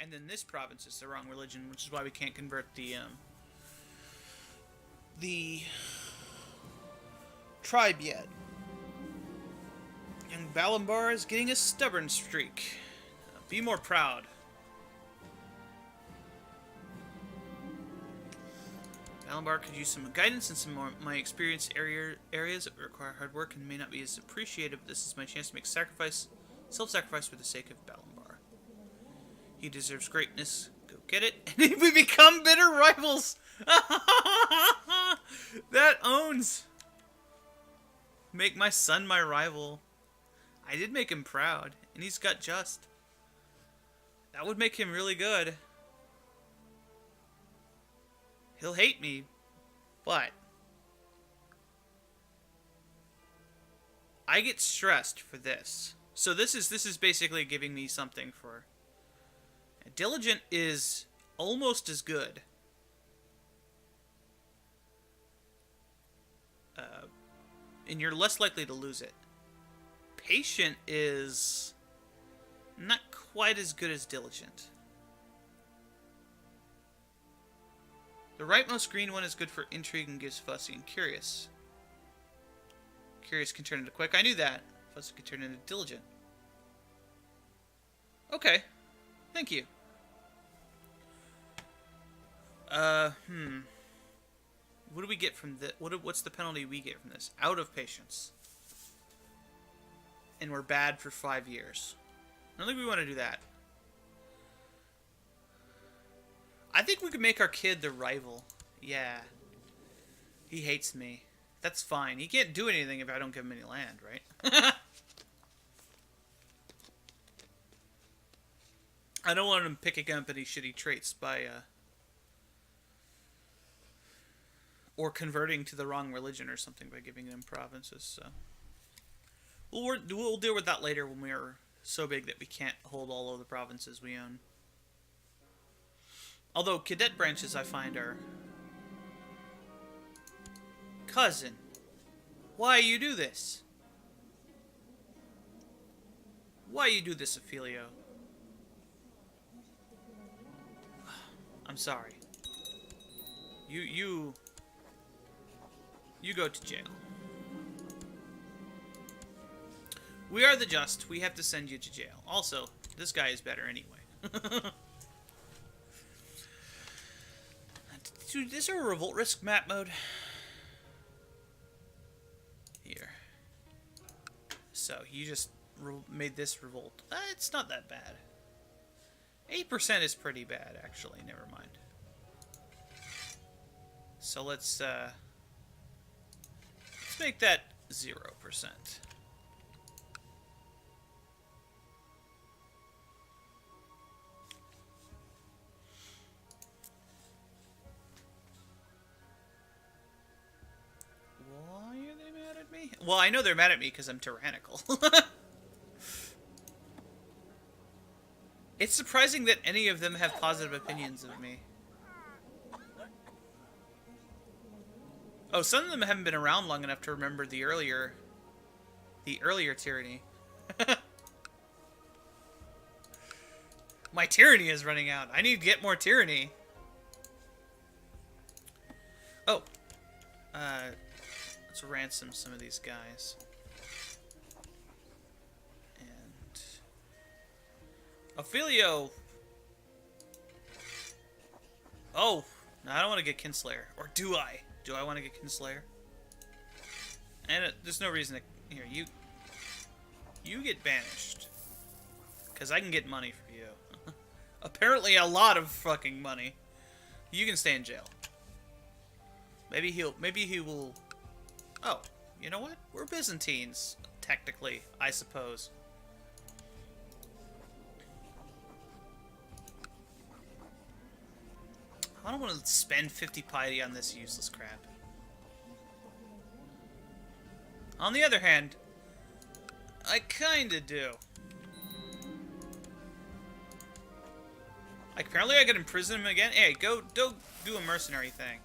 And then this province is the wrong religion, which is why we can't convert the tribe yet. Young Balambar is getting a stubborn streak. Be more proud. Balambar could use some guidance in some more my experienced areas that require hard work and may not be as appreciated, but this is my chance to make self-sacrifice for the sake of Balambar. He deserves greatness. Go get it. And we become bitter rivals! That owns! Make my son my rival. I did make him proud, and he's got just. That would make him really good. He'll hate me, but I get stressed for this. So this is basically giving me something for. Diligent is almost as good. And you're less likely to lose it. Patient is not quite as good as diligent. The rightmost green one is good for intrigue and gives fussy and curious. Curious can turn into quick. I knew that. Fussy can turn into diligent. Okay. Thank you. What do we get from this? What's the penalty we get from this? Out of patience. And we're bad for 5 years. I don't think we want to do that. I think we could make our kid the rival. Yeah. He hates me. That's fine. He can't do anything if I don't give him any land, right? I don't want him picking up any shitty traits by, or converting to the wrong religion or something by giving them provinces, so. We'll deal with that later when we are so big that we can't hold all of the provinces we own. Although cadet branches I find are... Cousin, why you do this? Why you do this, Ophelio? I'm sorry. You go to jail. We are the just. We have to send you to jail. Also, this guy is better anyway. Dude, is there a revolt risk map mode? Here. So, you just made this revolt. It's not that bad. 8% is pretty bad, actually. Never mind. So, let's make that 0%. Why are they mad at me? Well, I know they're mad at me because I'm tyrannical. It's surprising that any of them have positive opinions of me. Oh, some of them haven't been around long enough to remember the earlier tyranny. My tyranny is running out. I need to get more tyranny. Oh. Let's ransom some of these guys. And... Ophelio! Oh! No, I don't want to get Kinslayer. Or do I? Do I want to get Kinslayer? And there's no reason to... Here, you get banished. Because I can get money for you. Apparently a lot of fucking money. You can stay in jail. Maybe he will... Oh, you know what? We're Byzantines, technically, I suppose. I don't want to spend 50 piety on this useless crap. On the other hand, I kinda do. Like, apparently I could imprison him again. Hey, go do a mercenary thing.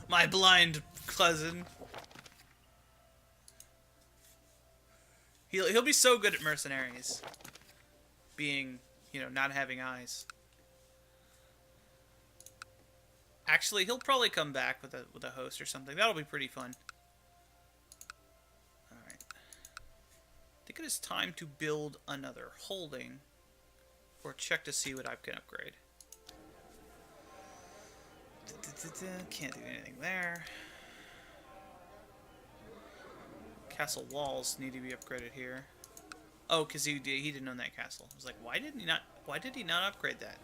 My blind cousin. He'll be so good at mercenaries. Being you know, not having eyes. Actually, he'll probably come back with a host or something. That'll be pretty fun. Alright. I think it is time to build another holding. Or check to see what I can upgrade. Can't do anything there. Castle walls need to be upgraded here. Oh, because he didn't own that castle. I was like, why did he not upgrade that?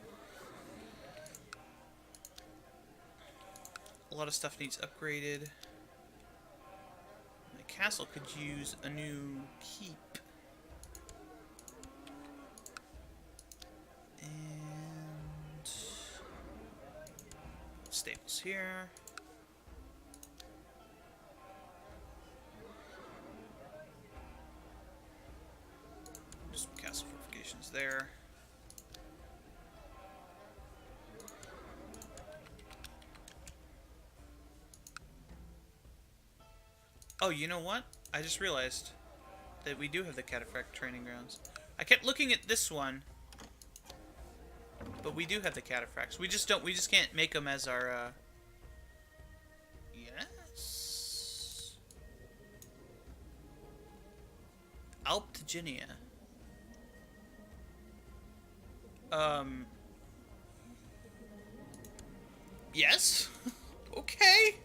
A lot of stuff needs upgraded. My castle could use a new keep. And staples here. Just castle fortifications there. Oh, you know what? I just realized that we do have the cataphract training grounds. I kept looking at this one, but we do have the cataphracts. We just can't make them as our, yes. Alptagenia. Yes? Okay.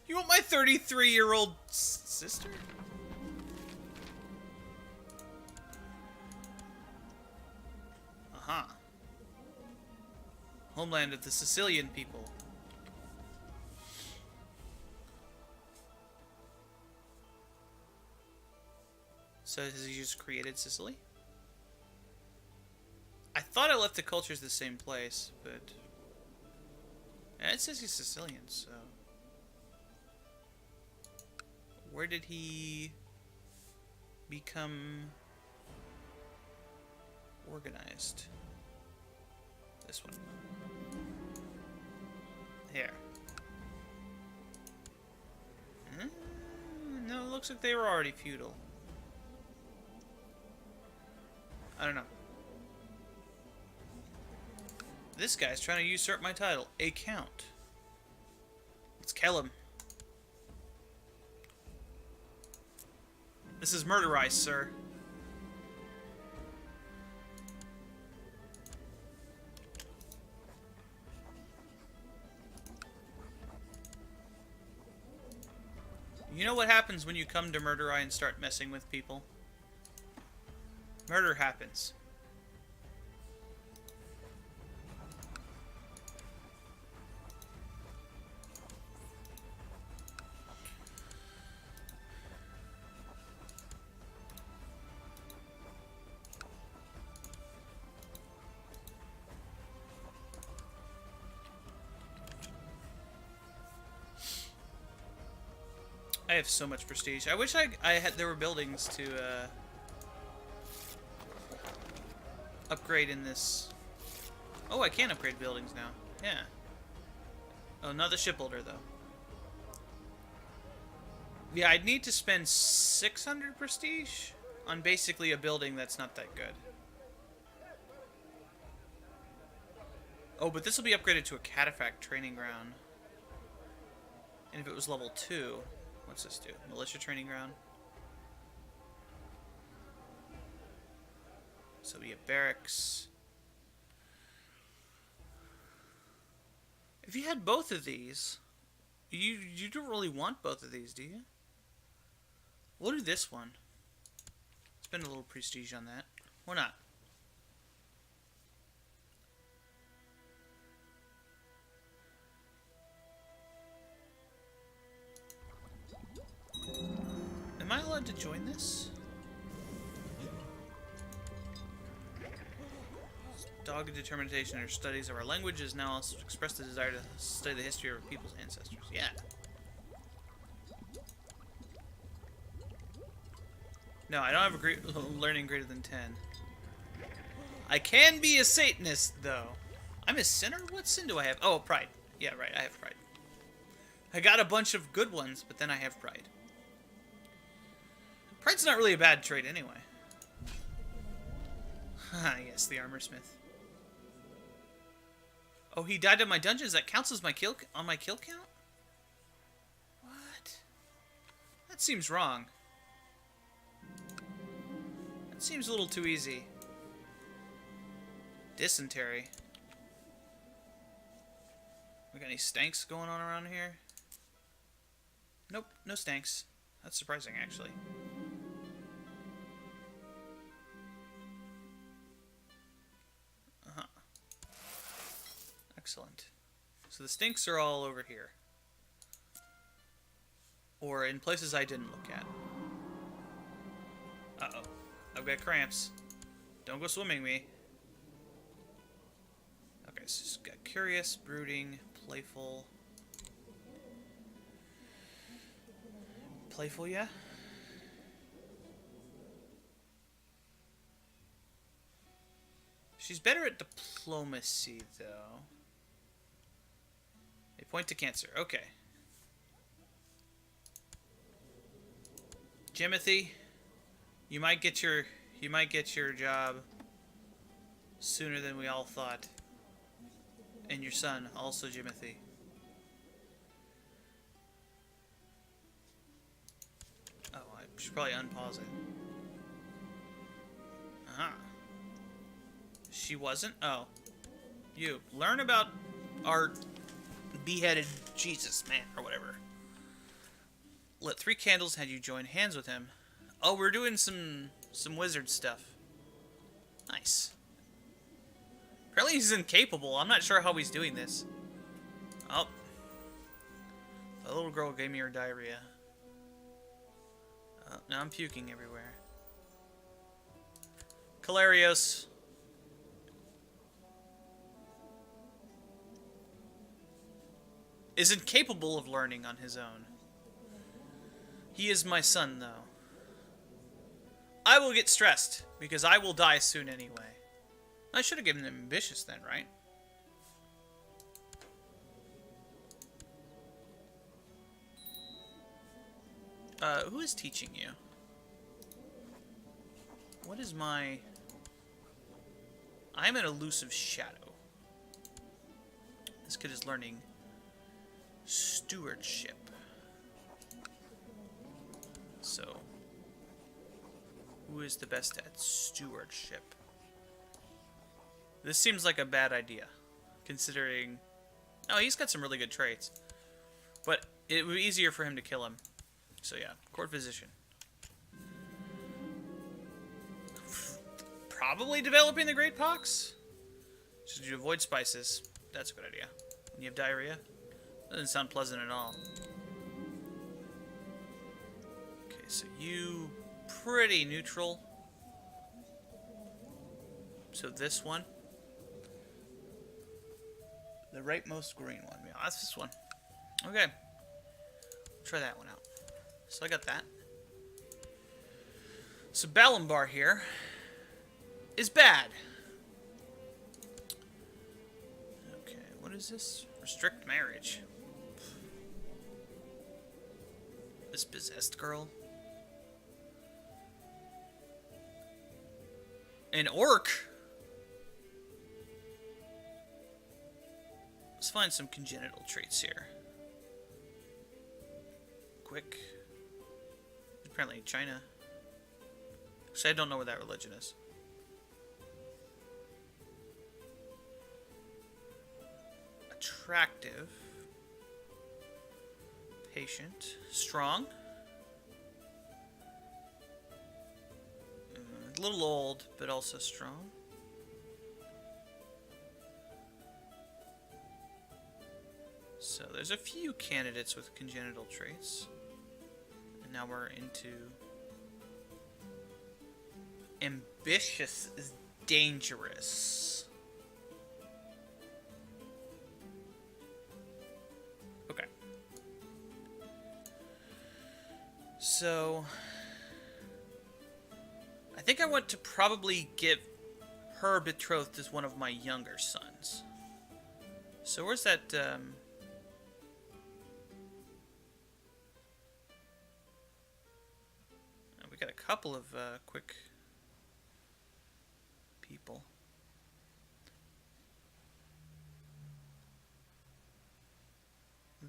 You want my 33-year-old sister? Uh-huh. Homeland of the Sicilian people. So has he just created Sicily? I thought I left the cultures the same place, but... yeah, it says he's Sicilian, so... where did he become organized? This one. Here. No, it looks like they were already feudal. I don't know. This guy's trying to usurp my title. A count. Let's kill him. This is Murderai, sir. You know what happens when you come to Murderai and start messing with people? Murder happens. I have so much prestige. I wish I had there were buildings to upgrade in this. Oh, I can upgrade buildings now. Yeah. Oh, not the shipbuilder though. Yeah, I'd need to spend 600 prestige on basically a building that's not that good. Oh, but this will be upgraded to a cataphract training ground. And if it was level 2... what's this do? Militia training ground. So we have barracks. If you had both of these, you don't really want both of these, do you? We'll do this one. Spend a little prestige on that. Or not. Am I allowed to join this? Dogged determination in her studies of our language has now also expressed the desire to study the history of our people's ancestors. Yeah. No, I don't have a learning greater than 10. I can be a Satanist, though. I'm a sinner? What sin do I have? Oh, pride. Yeah, right, I have pride. I got a bunch of good ones, but then I have pride. Pride's not really a bad trait anyway. Ah, yes, the armor smith. Oh, he died in my dungeons. That counts as my kill on my kill count? What? That seems wrong. That seems a little too easy. Dysentery. We got any stanks going on around here? Nope, no stanks. That's surprising, actually. Uh-huh. Excellent. So the stinks are all over here. Or in places I didn't look at. Uh-oh. I've got cramps. Don't go swimming me. Okay, so it's got curious, brooding, playful. Playful, yeah? She's better at diplomacy, though. They point to Cancer. Okay. Jimothy, you might get your job sooner than we all thought. And your son, also Jimothy. Oh, I should probably unpause it. Uh-huh. She wasn't? Oh. You. Learn about our beheaded Jesus man, or whatever. Lit 3 candles, had you join hands with him. Oh, we're doing some wizard stuff. Nice. Apparently he's incapable. I'm not sure how he's doing this. Oh. The little girl gave me her diarrhea. Oh, now I'm puking everywhere. Calarios. Is incapable of learning on his own. He is my son, though. I will get stressed, because I will die soon anyway. I should have given him ambitious then, right? Who is teaching you? What is my... I'm an elusive shadow. This kid is learning stewardship. So, who is the best at stewardship? This seems like a bad idea, considering... Oh, he's got some really good traits. But it would be easier for him to kill him. So yeah, court physician. Probably developing the Great Pox? Should you avoid spices? That's a good idea. When you have diarrhea? Doesn't sound pleasant at all. Okay, so you... pretty neutral. So this one. The rightmost green one. Yeah, that's this one. Okay. Try that one out. So I got that. So Balambar here is bad. Okay, what is this? Restrict marriage. This possessed girl. An orc. Let's find some congenital traits here. Quick. Apparently China. Actually, I don't know where that religion is. Attractive. Patient. Strong. A little old, but also strong. So there's a few candidates with congenital traits. And now we're into... ambitious is dangerous. Okay. So... I think I want to probably give her betrothed as one of my younger sons. So where's that, we got a couple of, quick people.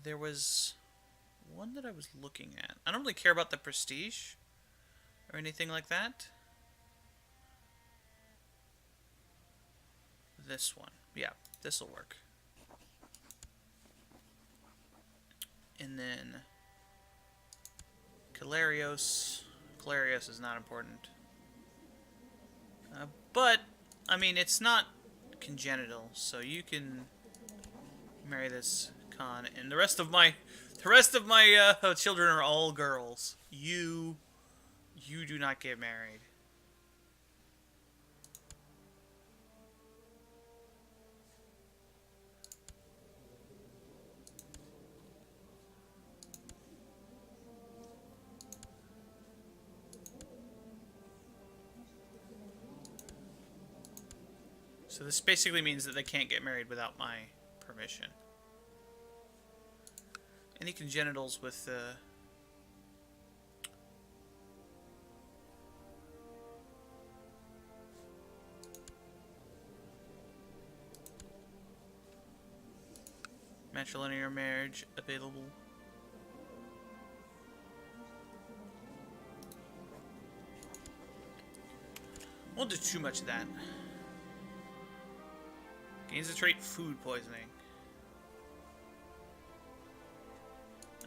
there was one that I was looking at. I don't really care about the prestige or anything like that. This one. Yeah, this will work. And then Calarios. Calarios is not important. But, I mean, it's not congenital, so you can marry this Khan. And the rest of my children are all girls. You do not get married. So this basically means that they can't get married without my permission. Any congenitals with matrilineal marriage available? Won't do too much of that. Gains the trait food poisoning.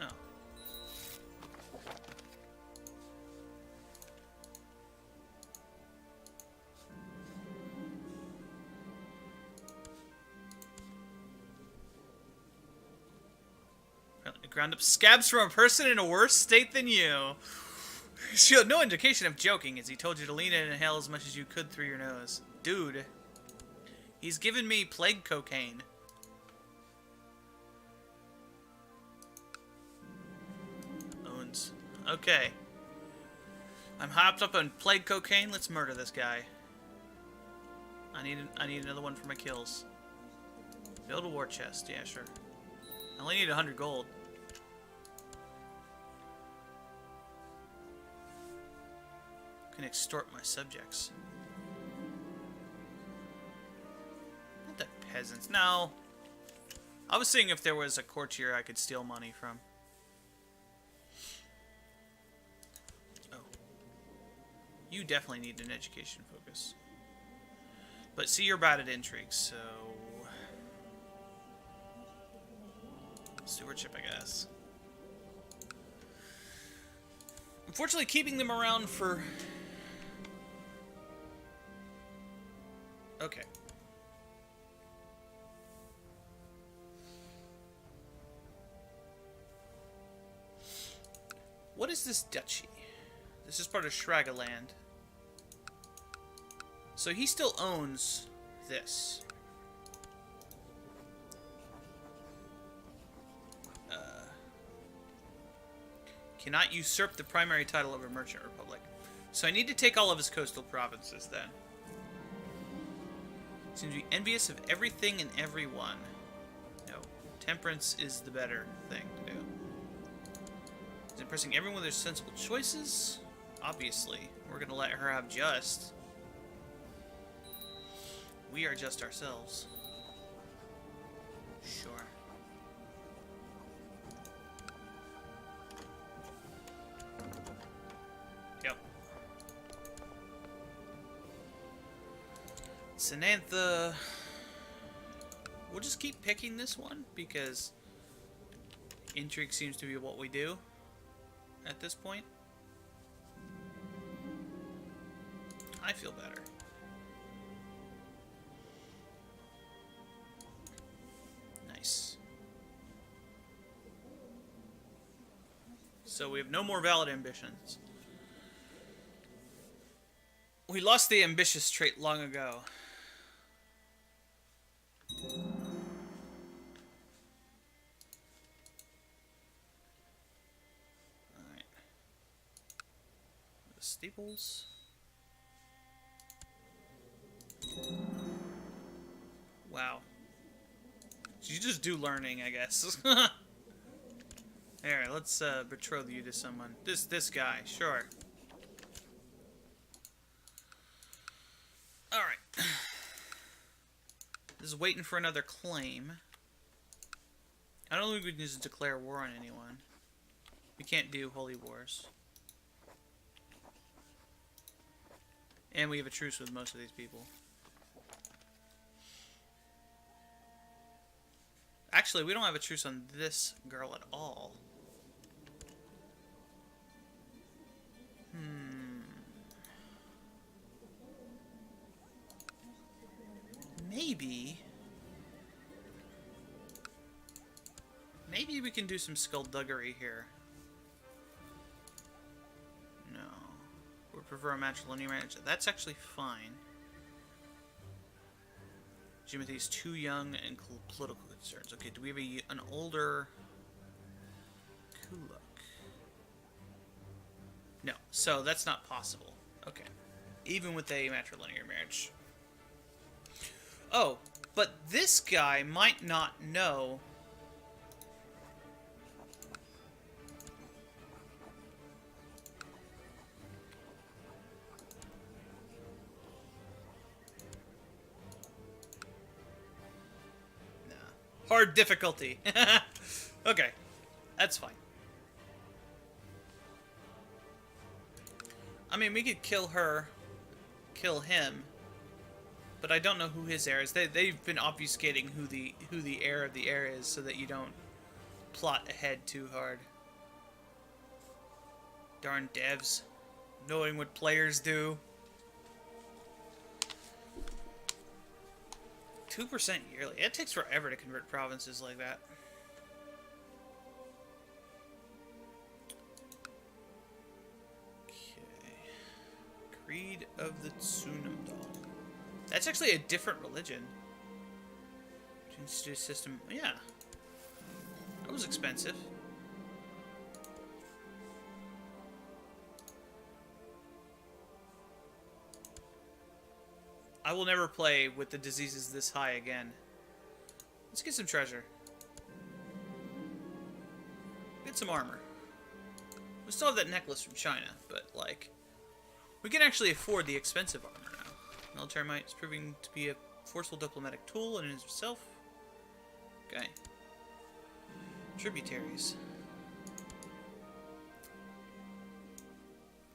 Oh. Ground up scabs from a person in a worse state than you. She had no indication of joking as he told you to lean in and inhale as much as you could through your nose. Dude. He's given me plague cocaine. Owns. Okay. I'm hopped up on plague cocaine. Let's murder this guy. I need another one for my kills. Build a war chest. Yeah, sure. I only need 100 gold. Can extort my subjects. Not the peasants. No. I was seeing if there was a courtier I could steal money from. Oh. You definitely need an education focus. But see, you're bad at intrigue, so... Stewardship, I guess. Unfortunately, keeping them around for... Okay. What is this duchy? This is part of Shragaland. So he still owns this. Cannot usurp the primary title of a merchant republic. So I need to take all of his coastal provinces then. Seems to be envious of everything and everyone. No. Temperance is the better thing to do. Is impressing everyone with their sensible choices? Obviously. We're going to let her have just. We are just ourselves. Sure. Yep. Samantha. We'll just keep picking this one because intrigue seems to be what we do at this point. I feel better. Nice. So we have no more valid ambitions. We lost the ambitious trait long ago. Alright. The steeples. Wow. You just do learning, I guess. Here, let's betroth you to someone. This guy, sure. Alright. This is waiting for another claim. I don't think we can just declare war on anyone. We can't do holy wars. And we have a truce with most of these people. Actually, we don't have a truce on this girl at all. Maybe we can do some skullduggery here. No. We prefer a matrilineal marriage. That's actually fine. Jimothy's too young and political concerns. Okay, do we have an older Kuluk? No, so that's not possible. Okay. Even with a matrilineal marriage. Oh, but this guy might not know. Nah. Hard difficulty. Okay. That's fine. I mean, we could kill her, kill him. But I don't know who his heir is. They've been obfuscating who the heir of the heir is so that you don't plot ahead too hard. Darn devs. Knowing what players do. 2% yearly. It takes forever to convert provinces like that. Okay. Creed of the Tsunamdal. That's actually a different religion. Change system. Yeah. That was expensive. I will never play with the diseases this high again. Let's get some treasure. Get some armor. We still have that necklace from China, but, like, we can actually afford the expensive armor now. Military might is proving to be a forceful diplomatic tool in itself. Okay. Tributaries.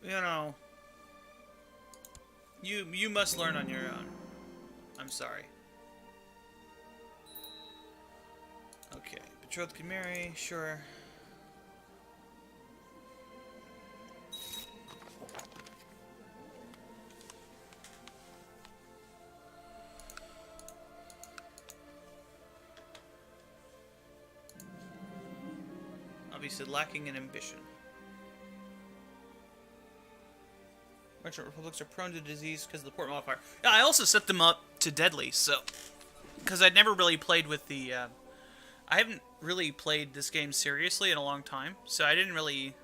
You know, you must learn on your own. I'm sorry. Okay, betrothed can marry, sure. Obviously lacking in ambition. Merchant republics are prone to disease because of the port modifier. Yeah, I also set them up to deadly, so... Because I'd never really played with the... I haven't really played this game seriously in a long time, so I didn't really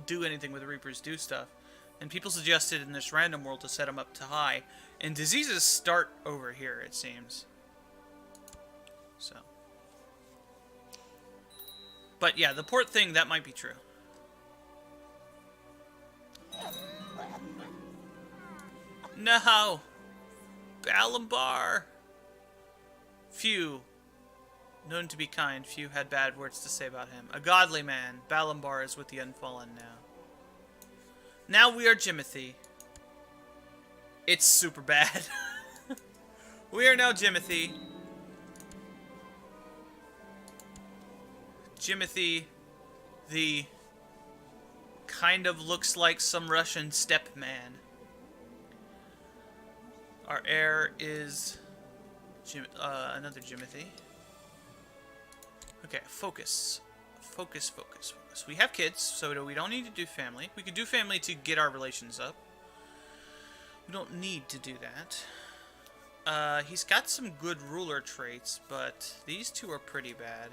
do anything with Reaper's Do stuff. And people suggested in this random world to set them up to high. And diseases start over here, it seems. So... But yeah, the port thing, that might be true. No! Balambar! Few. Known to be kind, few had bad words to say about him. A godly man, Balambar is with the Unfallen now. Now we are Jimothy. It's super bad. We are now Jimothy. Jimothy, the kind of looks like some Russian steppe man. Our heir is another Jimothy. Okay, focus. Focus, focus, focus. We have kids, so we don't need to do family. We could do family to get our relations up. We don't need to do that. He's got some good ruler traits, but these two are pretty bad.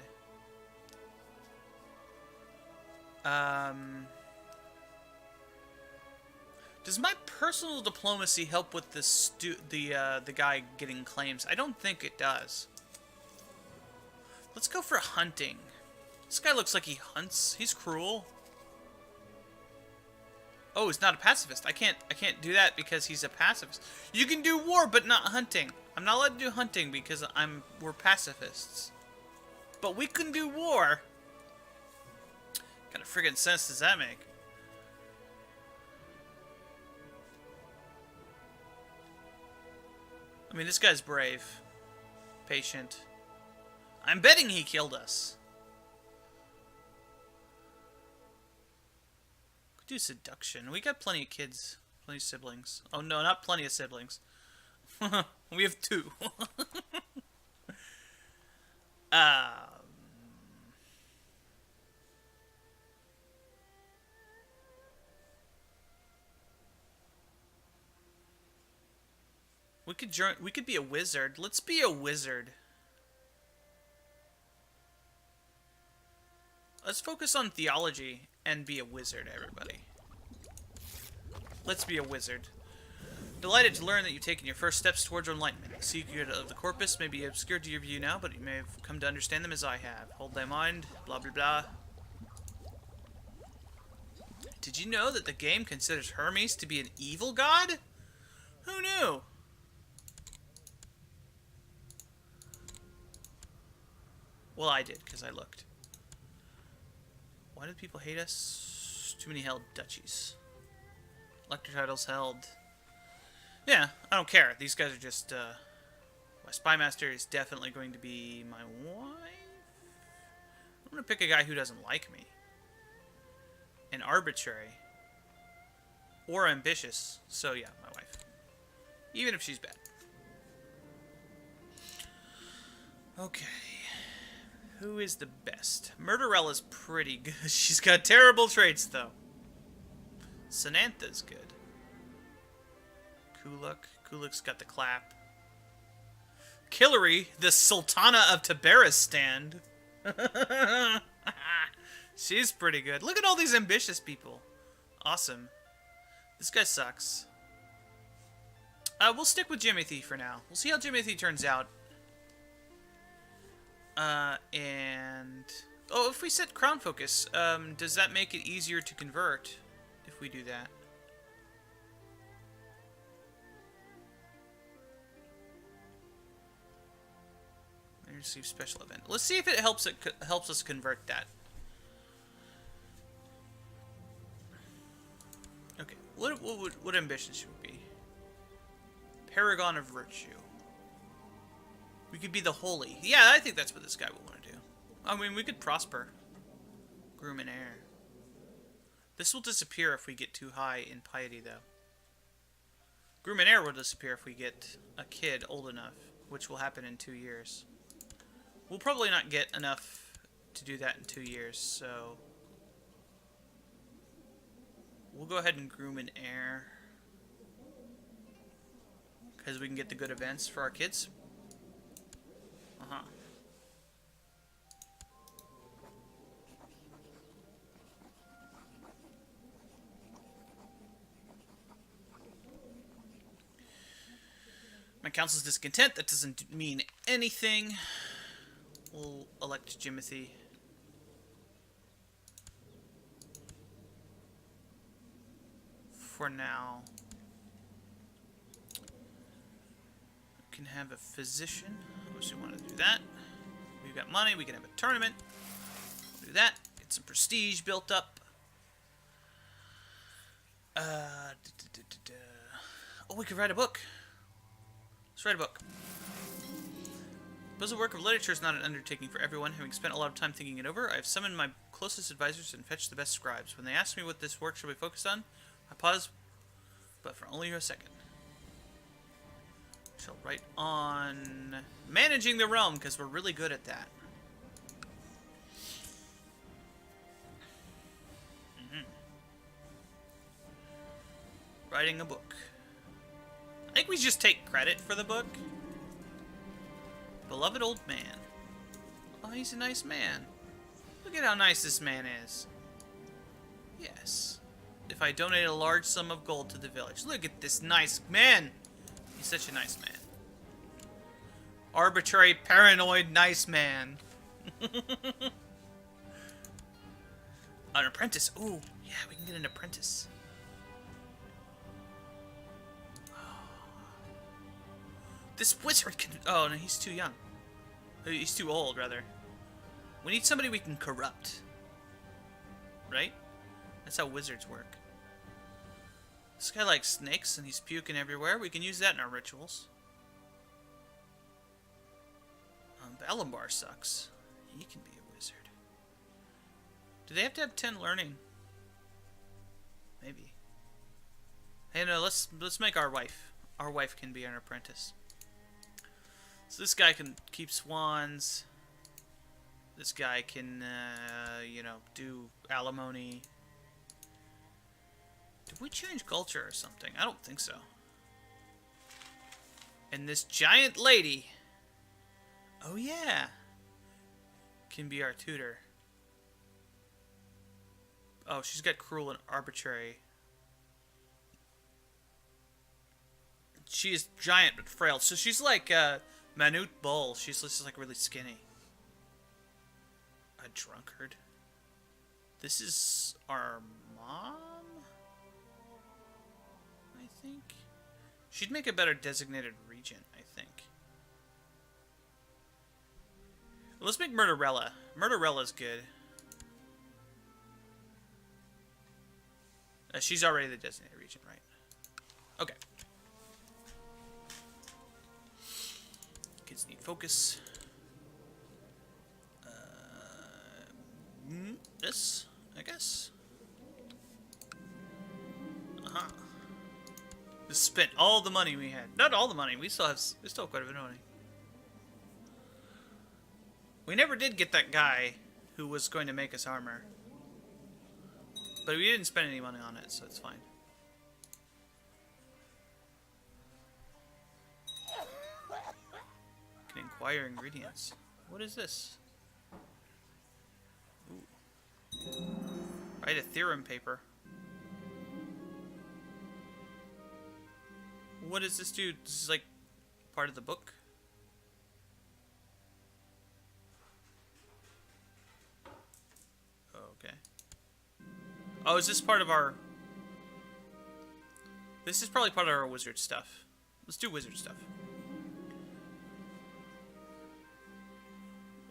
Does my personal diplomacy help with the guy getting claims? I don't think it does. Let's go for hunting. This guy looks like he hunts. He's cruel. Oh, he's not a pacifist. I can't do that because he's a pacifist. You can do war, but not hunting. I'm not allowed to do hunting because we're pacifists. but we can do war. What kind of friggin' sense does that make? I mean, this guy's brave. Patient. I'm betting he killed us. Could do seduction. We got plenty of kids. Plenty of siblings. Oh no, not plenty of siblings. We have 2. We could join. We could be a wizard. Let's be a wizard. Let's focus on theology and be a wizard, everybody. Let's be a wizard. Delighted to learn that you've taken your first steps towards enlightenment. The secret of the corpus may be obscured to your view now, but you may have come to understand them as I have. Hold thy mind, blah blah blah. Did you know that the game considers Hermes to be an evil god? Who knew? Well, I did, because I looked. Why do people hate us? Too many held duchies. Elector titles held. Yeah, I don't care. These guys are just, my spy master is definitely going to be my wife. I'm going to pick a guy who doesn't like me. And arbitrary. Or ambitious. So, yeah, my wife. Even if she's bad. Okay. Who is the best? Murderai is pretty good. She's got terrible traits, though. Sanantha's good. Kuluk's got the clap. Killary, the Sultana of Tabaristan. She's pretty good. Look at all these ambitious people. Awesome. This guy sucks. We'll stick with Jimothy for now. We'll see how Jimothy turns out. And... oh, if we set crown focus, does that make it easier to convert if we do that? Receive special event. Let's see if it helps us convert that. Okay, what ambition should we be? Paragon of Virtue. We could be the holy. Yeah, I think that's what this guy will want to do. I mean, we could prosper. Groom and heir. This will disappear if we get too high in piety, though. Groom and heir will disappear if we get a kid old enough, which will happen in 2 years. We'll probably not get enough to do that in 2 years, so... we'll go ahead and groom an heir. Because we can get the good events for our kids. Uh-huh. My council's discontent. That doesn't mean anything. We'll elect Jimothy. For now. We can have a physician. Unless we want to do that. We've got money. We can have a tournament. We'll do that. Get some prestige built up. Oh, we could write a book. Let's write a book. Because the work of literature is not an undertaking for everyone, having spent a lot of time thinking it over, I have summoned my closest advisors and fetched the best scribes. When they ask me what this work should be focused on, I pause, but for only a second. I shall write on managing the realm, because we're really good at that. Writing a book. I think we just take credit for the book. Beloved old man. Oh, he's a nice man. Look at how nice this man is. Yes. If I donate a large sum of gold to the village. Look at this nice man. He's such a nice man. Arbitrary, paranoid, nice man. An apprentice. Ooh, yeah, we can get an apprentice. This wizard can... oh, no, he's too young. He's too old, rather. We need somebody we can corrupt. Right? That's how wizards work. This guy likes snakes and he's puking everywhere. We can use that in our rituals. Balambar sucks. He can be a wizard. Do they have to have 10 learning? Maybe. Hey, no, let's make our wife. Our wife can be an apprentice. So this guy can keep swans. This guy can, you know, do alimony. Did we change culture or something? I don't think so. And this giant lady, oh yeah, can be our tutor. Oh, she's got cruel and arbitrary. She is giant but frail. So she's like Manute Bull. She's just like really skinny. A drunkard. This is our mom, I think. She'd make a better designated regent, I think. Well, let's make Murderella. Murderella's good. She's already the designated regent, right? Okay. Kids need focus. This, I guess. Just spent all the money we had. Not all the money. We still have quite a bit of money. We never did get that guy who was going to make us armor. But we didn't spend any money on it, so it's fine. Can inquire ingredients. What is this? Ooh. Write a theorem paper. What does this do? This is like part of the book? Okay. Oh, is this part of our... This is probably part of our wizard stuff. Let's do wizard stuff.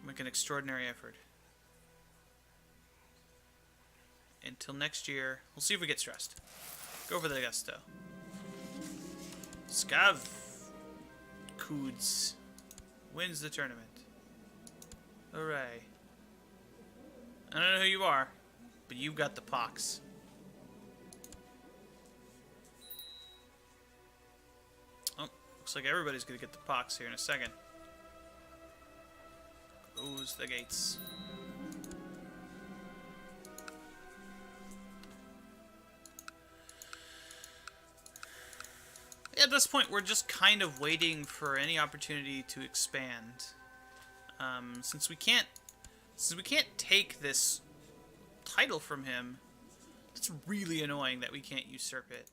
Make an extraordinary effort. Until next year. We'll see if we get stressed. Go for the gusto. Scav Coods wins the tournament. Hooray. I don't know who you are, but you've got the pox. Oh, looks like everybody's gonna get the pox here in a second. Close the gates. At this point, we're just kind of waiting for any opportunity to expand. Since we can't take this title from him, it's really annoying that we can't usurp it.